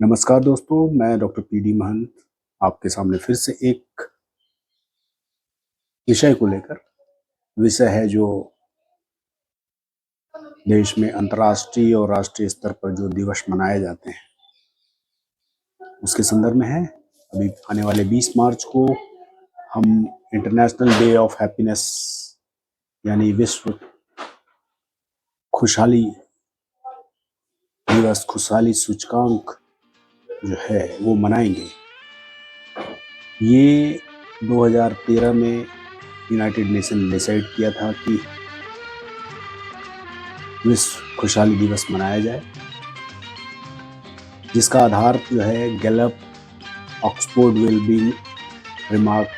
नमस्कार दोस्तों, मैं डॉक्टर पीडी महंत आपके सामने फिर से एक विषय को लेकर। विषय है जो देश में अंतर्राष्ट्रीय और राष्ट्रीय स्तर पर जो दिवस मनाए जाते हैं उसके संदर्भ में है। अभी आने वाले 20 मार्च को हम इंटरनेशनल डे ऑफ हैप्पीनेस यानी विश्व खुशहाली दिवस, खुशहाली सूचकांक जो है वो मनाएंगे। ये 2013 में यूनाइटेड नेशन ने डिसाइड किया था कि विश्व खुशहाली दिवस मनाया जाए, जिसका आधार जो है Gallup, Oxford wellbeing remark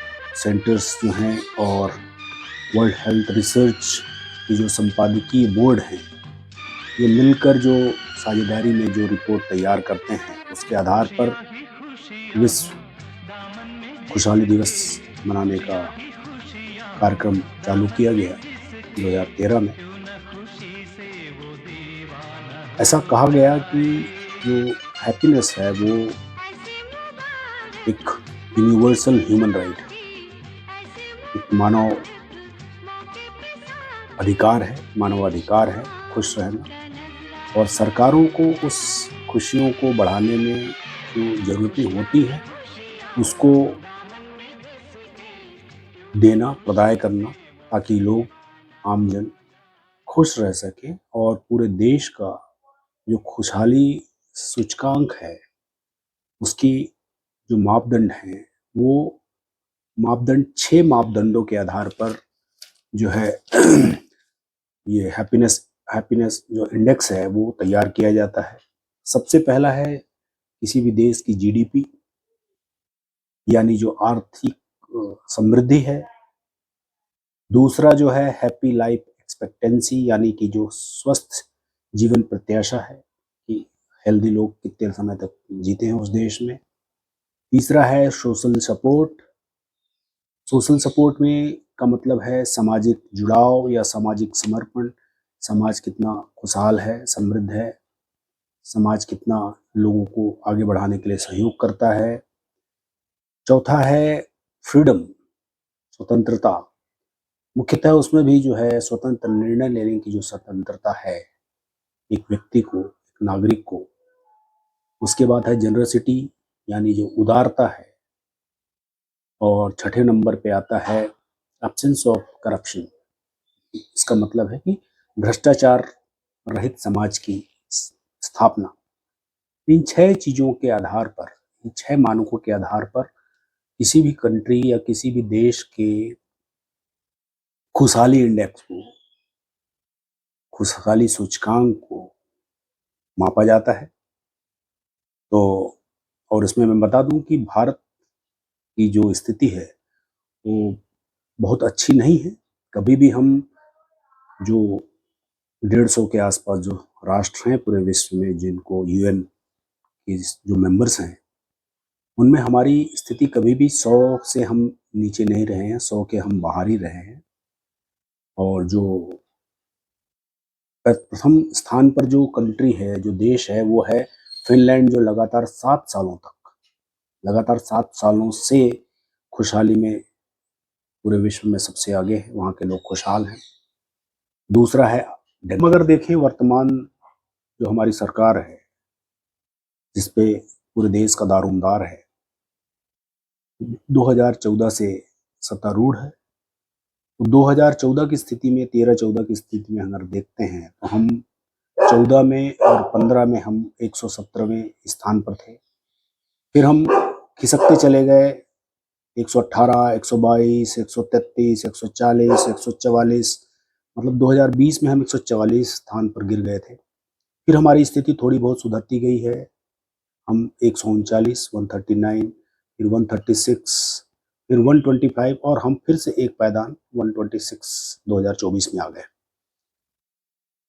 centres जो हैं और वर्ल्ड हेल्थ रिसर्च की जो संपादकीय बोर्ड हैं, ये मिलकर जो साझेदारी में जो रिपोर्ट तैयार करते हैं उसके आधार पर विश्व खुशहाली दिवस मनाने का कार्यक्रम चालू किया गया 2013 में। ऐसा कहा गया कि जो हैप्पीनेस है वो एक यूनिवर्सल ह्यूमन राइट है, एक मानव अधिकार है, मानवाधिकार है खुश रहना, और सरकारों को उस खुशियों को बढ़ाने में जो ज़रूरतें होती हैं उसको देना, प्रदाय करना, ताकि लोग, आमजन खुश रह सके और पूरे देश का जो खुशहाली सूचकांक है उसकी जो मापदंड हैं वो मापदंड 6 मापदंडों के आधार पर जो है ये हैप्पीनेस जो इंडेक्स है वो तैयार किया जाता है। सबसे पहला है किसी भी देश की जीडीपी यानी जो आर्थिक समृद्धि है। दूसरा जो है हैप्पी लाइफ एक्सपेक्टेंसी यानी कि जो स्वस्थ जीवन प्रत्याशा है कि हेल्दी लोग कितने समय तक जीते हैं उस देश में। तीसरा है सोशल सपोर्ट। सोशल सपोर्ट में का मतलब है सामाजिक जुड़ाव या सामाजिक समर्पण। समाज कितना खुशहाल है, समृद्ध है, समाज कितना लोगों को आगे बढ़ाने के लिए सहयोग करता है। चौथा है फ्रीडम, स्वतंत्रता। मुख्यतः उसमें भी जो है स्वतंत्र निर्णय लेने की जो स्वतंत्रता है एक व्यक्ति को, एक नागरिक को। उसके बाद है जनरसिटी यानी जो उदारता है, और छठे नंबर पे आता है एब्सेंस ऑफ करप्शन। इसका मतलब है कि भ्रष्टाचार रहित समाज की स्थापना। इन 6 चीजों के आधार पर, इन 6 मानकों के आधार पर किसी भी कंट्री या किसी भी देश के खुशहाली इंडेक्स को, खुशहाली सूचकांक को मापा जाता है। तो और इसमें मैं बता दूं कि भारत की जो स्थिति है वो बहुत अच्छी नहीं है। कभी भी हम जो 150 के आसपास जो राष्ट्र हैं पूरे विश्व में जिनको यूएन के जो मेंबर्स हैं उनमें हमारी स्थिति कभी भी 100 से हम नीचे नहीं रहे हैं, 100 के हम बाहर ही रहे हैं। और जो प्रथम स्थान पर जो कंट्री है, जो देश है, वो है फिनलैंड, जो लगातार 7 सालों से खुशहाली में पूरे विश्व में सबसे आगे है, वहाँ के लोग खुशहाल हैं। दूसरा है मगर देखें वर्तमान जो हमारी सरकार है जिसपे पूरे देश का दारोमदार है, 2014 से सत्तारूढ़ है। तो 2014 की स्थिति में, 13-14 की स्थिति में अगर देखते हैं तो हम 14 में और 15 में हम 117वें स्थान पर थे। फिर हम खिसकते चले गए 118, 122, 133, 140, 144, मतलब 2020 में हम 144 स्थान पर गिर गए थे। फिर हमारी स्थिति थोड़ी बहुत सुधरती गई है, हम 139, 139, फिर 136, फिर 125 और हम फिर से एक पायदान 126 2024 में आ गए।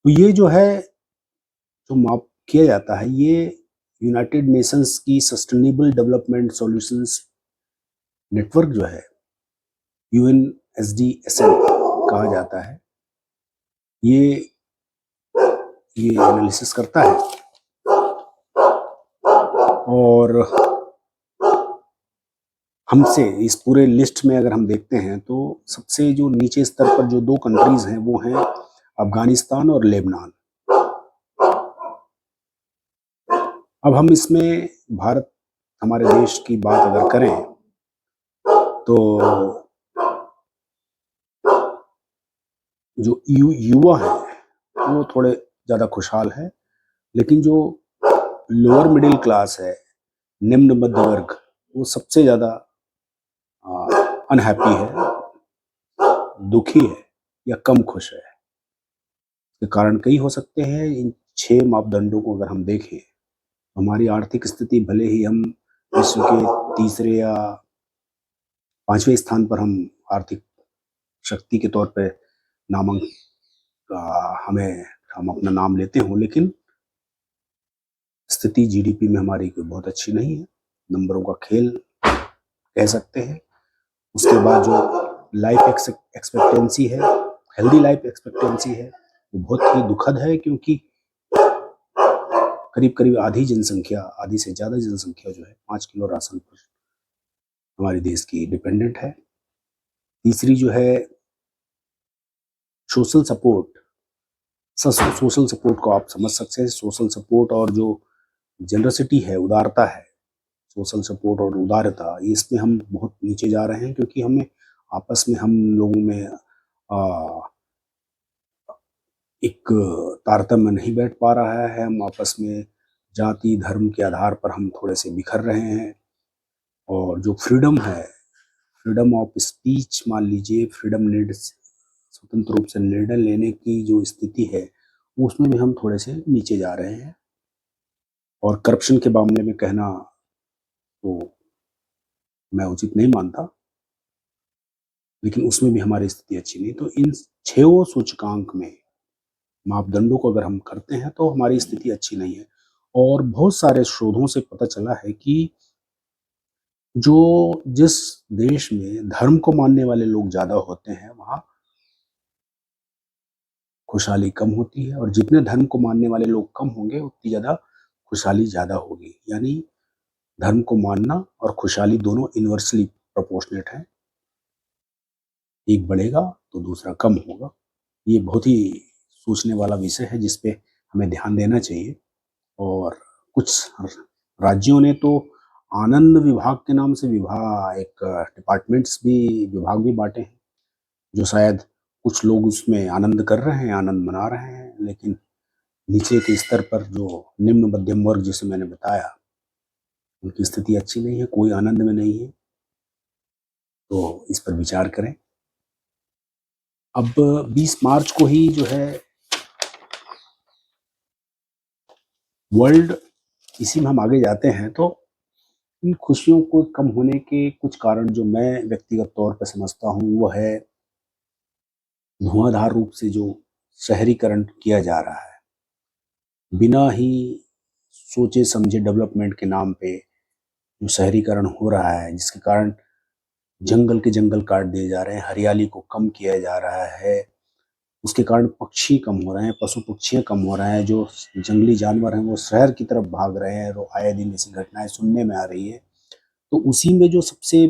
तो ये जो है जो माप किया जाता है ये यूनाइटेड नेशंस की सस्टेनेबल डेवलपमेंट सॉल्यूशंस नेटवर्क जो है UNSDSN कहा जाता है। ये एनालिसिस करता है और हमसे इस पूरे लिस्ट में अगर हम देखते हैं तो सबसे जो नीचे स्तर पर जो 2 कंट्रीज़ हैं वो हैं अफ़गानिस्तान और लेबनान। अब हम इसमें भारत हमारे देश की बात अगर करें तो जो युवा हैं वो थोड़े ज़्यादा खुशहाल हैं, लेकिन जो लोअर मिडिल क्लास है, निम्न मध्य वर्ग, वो सबसे ज़्यादा अनहैप्पी है, दुखी है या कम खुश है। इसके कारण कई हो सकते हैं। इन 6 मापदंडों को अगर हम देखें, हमारी आर्थिक स्थिति भले ही हम विश्व के तीसरे या 5वें स्थान पर हम आर्थिक शक्ति के तौर पे नामांक हमें हम अपना नाम लेते हों, लेकिन स्थिति जीडीपी में हमारी कोई बहुत अच्छी नहीं है। नंबरों का खेल कह सकते हैं। उसके बाद जो लाइफ एक्सपेक्टेंसी है, हेल्दी लाइफ एक्सपेक्टेंसी है, वो बहुत ही दुखद है, क्योंकि करीब करीब आधी जनसंख्या, आधी से ज़्यादा जनसंख्या जो है 5 किलो राशन पर हमारे देश की डिपेंडेंट है। तीसरी जो है सोशल सपोर्ट, सोशल सपोर्ट को आप समझ सकते हैं। सोशल सपोर्ट और जो जनरसिटी है, उदारता है, सोशल सपोर्ट और उदारता, इसमें हम बहुत नीचे जा रहे हैं, क्योंकि हमें आपस में हम लोगों में एक तारतम्य नहीं बैठ पा रहा है। हम आपस में जाति धर्म के आधार पर हम थोड़े से बिखर रहे हैं। और जो फ्रीडम है, फ्रीडम ऑफ स्पीच मान लीजिए, फ्रीडम नीड, स्वतंत्र रूप से निर्णय लेने की जो स्थिति है, उसमें भी हम थोड़े से नीचे जा रहे हैं। और करप्शन के मामले में कहना तो मैं उचित नहीं मानता, लेकिन उसमें भी हमारी स्थिति अच्छी नहीं। तो इन 6 सूचकांक में मापदंडों को अगर हम करते हैं तो हमारी स्थिति अच्छी नहीं है। और बहुत सारे शोधों से पता चला है कि जो जिस देश में धर्म को मानने वाले लोग ज़्यादा होते हैं, वहाँ खुशहाली कम होती है, और जितने धर्म को मानने वाले लोग कम होंगे, उतनी ज़्यादा खुशहाली ज़्यादा होगी। यानी धर्म को मानना और खुशहाली दोनों इन्वर्सली प्रोपोर्शनेट हैं। एक बढ़ेगा तो दूसरा कम होगा। ये बहुत ही सोचने वाला विषय है, जिस पे हमें ध्यान देना चाहिए। और कुछ राज्यों ने तो आनंद विभाग के नाम से एक डिपार्टमेंट्स भी, विभाग भी बांटे हैं, जो शायद कुछ लोग उसमें आनंद कर रहे हैं, आनंद मना रहे हैं, लेकिन नीचे के स्तर पर जो निम्न मध्यम वर्ग जिसे मैंने बताया, उनकी स्थिति अच्छी नहीं है, कोई आनंद में नहीं है। तो इस पर विचार करें। अब 20 मार्च को ही जो है वर्ल्ड, इसी में हम आगे जाते हैं तो इन खुशियों को कम होने के कुछ कारण जो मैं व्यक्तिगत तौर पर समझता हूँ, वो है धुआंधार रूप से जो शहरीकरण किया जा रहा है, बिना ही सोचे समझे डेवलपमेंट के नाम पे जो शहरीकरण हो रहा है, जिसके कारण जंगल के जंगल काट दिए जा रहे हैं, हरियाली को कम किया जा रहा है। उसके कारण पक्षी कम हो रहे हैं, पशु पक्षियाँ कम हो रहे हैं, जो जंगली जानवर हैं वो शहर की तरफ भाग रहे हैं। आए दिन ऐसी घटनाएं सुनने में आ रही है। तो उसी में जो सबसे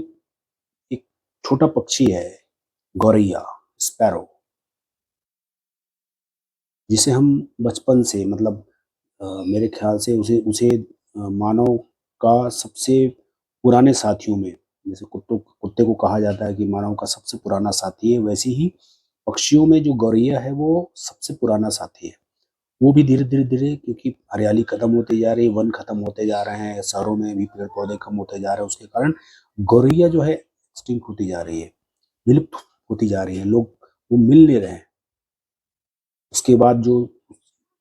एक छोटा पक्षी है, गौरैया, स्पैरो, जिसे हम बचपन से, मतलब मेरे ख्याल से उसे उसे मानव का सबसे पुराने साथियों में, जैसे कुत्ते को कहा जाता है कि मानव का सबसे पुराना साथी है, वैसे ही पक्षियों में जो गौरैया है वो सबसे पुराना साथी है। वो भी धीरे धीरे धीरे, क्योंकि हरियाली खत्म होती जा रही है, वन खत्म होते जा रहे हैं, शहरों में भी पेड़ पौधे कम होते जा रहे हैं, उसके कारण गौरैया जो है एक्सटिंक्ट होती जा रही है, विलुप्त होती जा रही है। लोग वो मिल नहीं रहे हैं। उसके बाद जो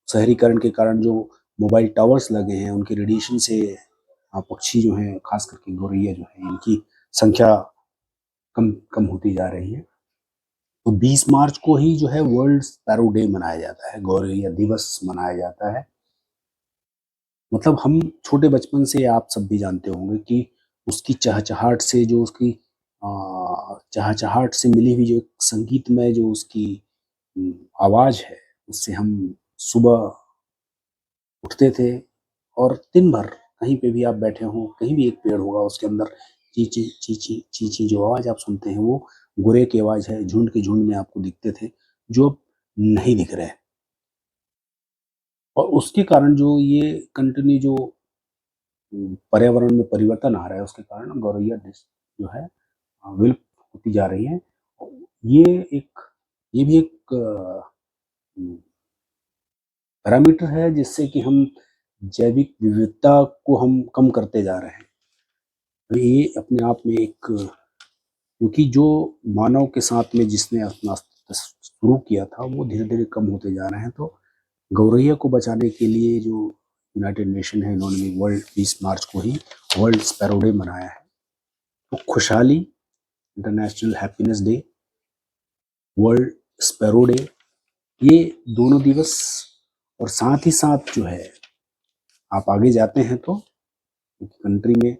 शहरीकरण के कारण जो मोबाइल टावर्स लगे हैं, उनके रेडिएशन से पक्षी जो हैं, खास करके गौरैया जो है, इनकी संख्या कम कम होती जा रही है। तो 20 मार्च को ही जो है वर्ल्ड स्पैरो डे मनाया जाता है, गौरैया दिवस मनाया जाता है। मतलब हम छोटे बचपन से, आप सब भी जानते होंगे कि उसकी चहचहाट से, जो उसकी चहचहाट से मिली हुई जो संगीतमय जो उसकी आवाज़ है, उससे हम सुबह उठते थे और दिन भर कहीं पे भी आप बैठे हों, कहीं भी एक पेड़ होगा, उसके अंदर ची ची ची ची ची जो आवाज़ आप सुनते हैं, वो गोरे की आवाज़ है। झुंड के झुंड में आपको दिखते थे, जो अब नहीं दिख रहे। और उसके कारण जो ये कंटिन्यू जो पर्यावरण में परिवर्तन आ रहा है, उसके कारण गौरैया जो है विलुप्त होती जा रही है। ये एक ये भी एक पैरामीटर है जिससे कि हम जैविक विविधता को हम कम करते जा रहे हैं। तो ये अपने आप में एक, क्योंकि जो मानव के साथ में जिसने अपना अस्तित्व शुरू किया था, वो धीरे-धीरे कम होते जा रहे हैं। तो गौरैया को बचाने के लिए जो यूनाइटेड नेशन है, इन्होंने भी वर्ल्ड 20 मार्च को ही वर्ल्ड स्पैरो डे मनाया है। तो खुशहाली, international happiness day, world sparrow day, ये दोनों दिवस, और साथ ही साथ जो है आप आगे जाते हैं तो कंट्री में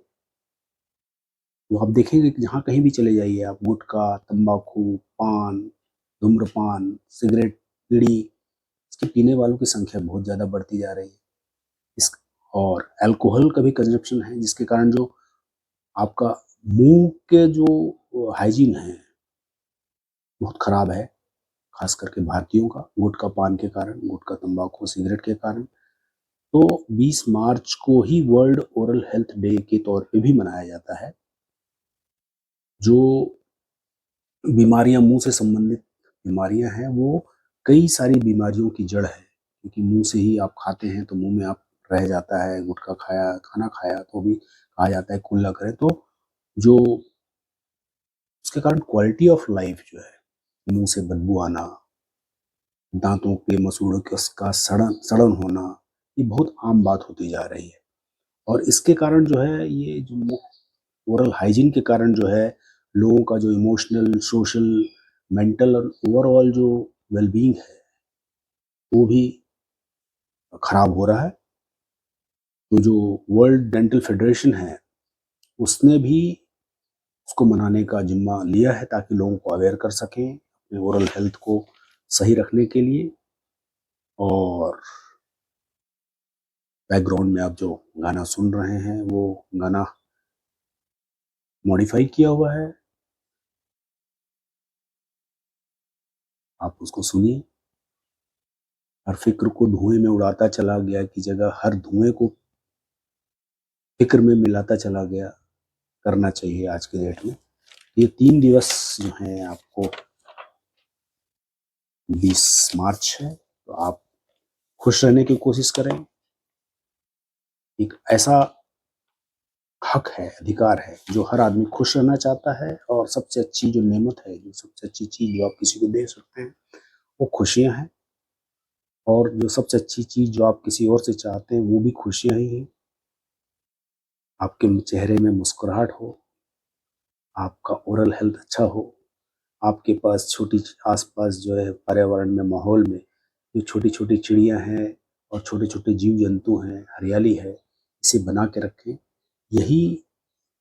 तो आप देखेंगे कि जहाँ कहीं भी चले जाइए आप, गुटखा, तंबाकू, पान, धूम्रपान, सिगरेट, बीड़ी, इसके पीने वालों की संख्या बहुत ज़्यादा बढ़ती जा रही है। इस और अल्कोहल का भी कंजप्शन है, जिसके कारण जो आपका मुँह के जो हाइजीन है, बहुत खराब है, खास करके भारतीयों का, गुटखा पान के कारण, गुटखा, तंबाकू, सिगरेट के कारण। तो 20 मार्च को ही वर्ल्ड ओरल हेल्थ डे के तौर पे भी मनाया जाता है। जो बीमारियां, मुंह से संबंधित बीमारियां हैं, वो कई सारी बीमारियों की जड़ है, क्योंकि मुंह से ही आप खाते हैं तो मुंह में आप रह जाता है। गुटखा खाया, खाना खाया तो भी कहा जाता है कुल्ला करे, तो जो उसके कारण क्वालिटी ऑफ लाइफ जो है, मुंह से बदबू आना, दांतों के मसूड़ों का सड़न सड़न होना, ये बहुत आम बात होती जा रही है। और इसके कारण जो है, ये जो ओरल हाइजीन के कारण जो है, लोगों का जो इमोशनल, सोशल, मेंटल और ओवरऑल जो वेलबींग है, वो भी खराब हो रहा है। तो जो वर्ल्ड डेंटल फेडरेशन है, उसने भी उसको मनाने का जिम्मा लिया है, ताकि लोगों को अवेयर कर सकें अपने ओरल हेल्थ को सही रखने के लिए। और बैकग्राउंड में आप जो गाना सुन रहे हैं, वो गाना मॉडिफाई किया हुआ है, आप उसको सुनिए। हर फिक्र को धुएं में उड़ाता चला गया की जगह हर धुएं को फिक्र में मिलाता चला गया, करना चाहिए आज के डेट में। ये 3 दिवस जो हैं आपको, 20 मार्च है, तो आप खुश रहने की कोशिश करें। एक ऐसा हक है, अधिकार है, जो हर आदमी खुश रहना चाहता है। और सबसे अच्छी जो नेमत है, जो सबसे अच्छी चीज़ जो आप किसी को दे सकते हैं, वो खुशियाँ हैं। और जो सबसे अच्छी चीज़ जो आप किसी और से चाहते हैं, वो भी खुशियाँ ही हैं। आपके चेहरे में मुस्कुराहट हो, आपका ओरल हेल्थ अच्छा हो, आपके पास छोटी आस-पास जो है पर्यावरण में, माहौल में जो छोटी-छोटी चिड़ियाँ हैं और छोटे-छोटे जीव-जंतु हैं, हरियाली है, इसे बना के रखें। यही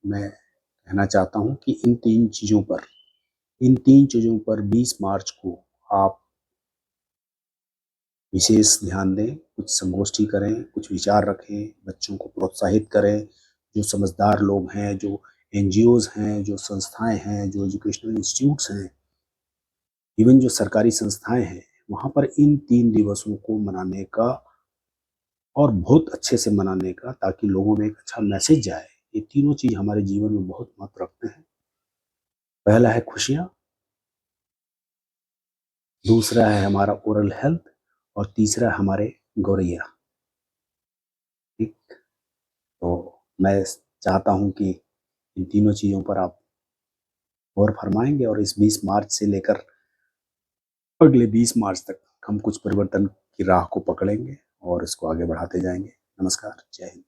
मैं कहना चाहता हूँ कि इन 3 चीज़ों पर 20 मार्च को आप विशेष ध्यान दें, कुछ संगोष्ठी करें, कुछ विचार रखें, बच्चों को प्रोत्साहित करें। जो समझदार लोग हैं, जो एनजीओज़ हैं, जो संस्थाएँ हैं, जो एजुकेशनल इंस्टीट्यूट्स हैं, इवन जो सरकारी संस्थाएँ हैं, वहाँ पर इन 3 दिवसों को मनाने का, और बहुत अच्छे से मनाने का, ताकि लोगों में एक अच्छा मैसेज जाए। ये तीनों चीज़ हमारे जीवन में बहुत महत्व रखते हैं। पहला है खुशियाँ, दूसरा है हमारा ओरल हेल्थ, और तीसरा है हमारे गौरैया। ठीक? तो मैं चाहता हूँ कि इन तीनों चीज़ों पर आप गौर फरमाएँगे, और इस 20 मार्च से लेकर अगले 20 मार्च तक हम कुछ परिवर्तन की राह को पकड़ेंगे और इसको आगे बढ़ाते जाएँगे। नमस्कार, जय हिंद।